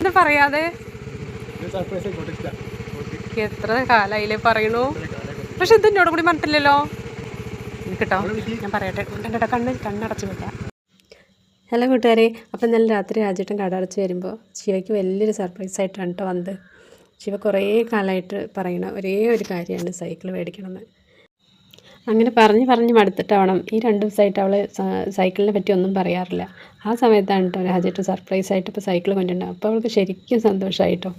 എന്തിനാ പറയാതെ? എത്ര കാലായില്ലേ പറയണു, പക്ഷെ ഇത് എന്നോട് കൂടി പറഞ്ഞിട്ടില്ലല്ലോ. കേട്ടോ ഞാൻ പറയട്ടെ, കണ്ണടച്ച് വിട്ടാ. ഹലോ കൂട്ടുകാരെ, അപ്പം ഇന്നലെ രാത്രി രാജേട്ടൻ കട അടച്ച് വരുമ്പോൾ ശിവയ്ക്ക് വലിയൊരു സർപ്രൈസായിട്ടാണ് കേട്ടോ വന്നത്. ശിവ കുറേ കാലമായിട്ട് പറയണ ഒരേ ഒരു കാര്യമാണ് സൈക്കിൾ മേടിക്കണമെന്ന്. അങ്ങനെ പറഞ്ഞ് മടുത്തിട്ടാവണം ഈ 2 ദിവസമായിട്ട് അവൾ സൈക്കിളിനെ പറ്റി ഒന്നും പറയാറില്ല. ആ സമയത്താണ് കേട്ടോ രാജേട്ടൻ സർപ്രൈസായിട്ട് ഇപ്പോൾ സൈക്കിൾ കൊണ്ടുണ്ടാകും. അപ്പോൾ അവൾക്ക് ശരിക്കും സന്തോഷമായിട്ടോ.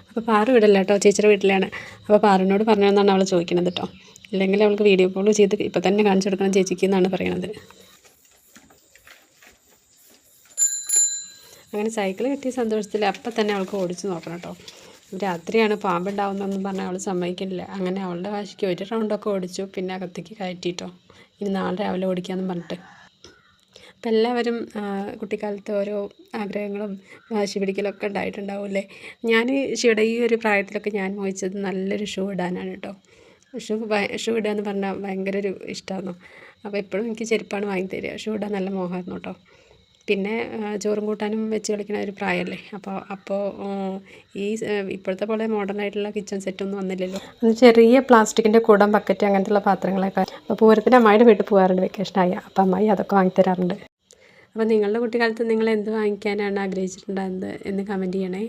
അപ്പോൾ പാറു വീടല്ല കേട്ടോ, ചേച്ചിയുടെ വീട്ടിലാണ്. അപ്പോൾ പാറുവിനോട് പറഞ്ഞതെന്നാണ് അവൾ ചോദിക്കുന്നത് കേട്ടോ. ഇല്ലെങ്കിൽ അവൾക്ക് വീഡിയോ കോൾ ചെയ്ത് ഇപ്പോൾ തന്നെ കാണിച്ചു കൊടുക്കണം ചേച്ചിക്ക് എന്നാണ് പറയണത്. അങ്ങനെ സൈക്കിൾ കിട്ടിയ സന്തോഷത്തിൽ അപ്പം തന്നെ അവൾക്ക് ഓടിച്ച് നോക്കണം കേട്ടോ. രാത്രിയാണ് പാമ്പുണ്ടാവുന്നതെന്ന് പറഞ്ഞാൽ അവൾ സമ്മതിക്കുന്നില്ല. അങ്ങനെ അവളുടെ വാശിക്ക് ഒരു റൗണ്ടൊക്കെ ഓടിച്ചു, പിന്നെ അകത്തേക്ക് കയറ്റിയിട്ടോ. ഇനി നാളെ രാവിലെ ഓടിക്കാമെന്ന് പറഞ്ഞിട്ട്. അപ്പം എല്ലാവരും കുട്ടിക്കാലത്ത് ഓരോ ആഗ്രഹങ്ങളും വാശി പിടിക്കലൊക്കെ ഉണ്ടായിട്ടുണ്ടാവില്ലേ. ഞാൻ ശിവയുടെ ഈ ഒരു പ്രായത്തിലൊക്കെ ഞാൻ മോഹിച്ചത് നല്ലൊരു ഷൂ ഇടാനാണ് കേട്ടോ. ഷൂ ഇടുക എന്ന് പറഞ്ഞാൽ ഭയങ്കര ഒരു ഇഷ്ടമായിരുന്നു. അപ്പോൾ എപ്പോഴും എനിക്ക് ചെരുപ്പാണ് വാങ്ങിത്തരിക. ഷൂ ഇടാൻ നല്ല മോഹമായിരുന്നു കേട്ടോ. പിന്നെ ചോറും കൂട്ടാനും വെച്ച് കളിക്കുന്ന ഒരു പ്രായമല്ലേ. അപ്പോൾ ഈ ഇപ്പോഴത്തെ പോലെ മോഡേണായിട്ടുള്ള കിച്ചൺ സെറ്റൊന്നും വന്നില്ലല്ലോ. ചെറിയ പ്ലാസ്റ്റിക്കിൻ്റെ കുടം, ബക്കറ്റ് അങ്ങനത്തെയുള്ള പാത്രങ്ങളൊക്കെ. അപ്പോൾ പൂരത്തിന് അമ്മായിയുടെ വീട്ടിൽ പോകാറുണ്ട് വെക്കേഷനായി. അപ്പോൾ അമ്മായി അതൊക്കെ വാങ്ങിത്തരാറുണ്ട്. അപ്പോൾ നിങ്ങളുടെ കുട്ടിക്കാലത്ത് നിങ്ങൾ എന്ത് വാങ്ങിക്കാനാണ് ആഗ്രഹിച്ചിട്ടുണ്ടായിരുന്നത് എന്ന് കമൻറ്റ് ചെയ്യണേ.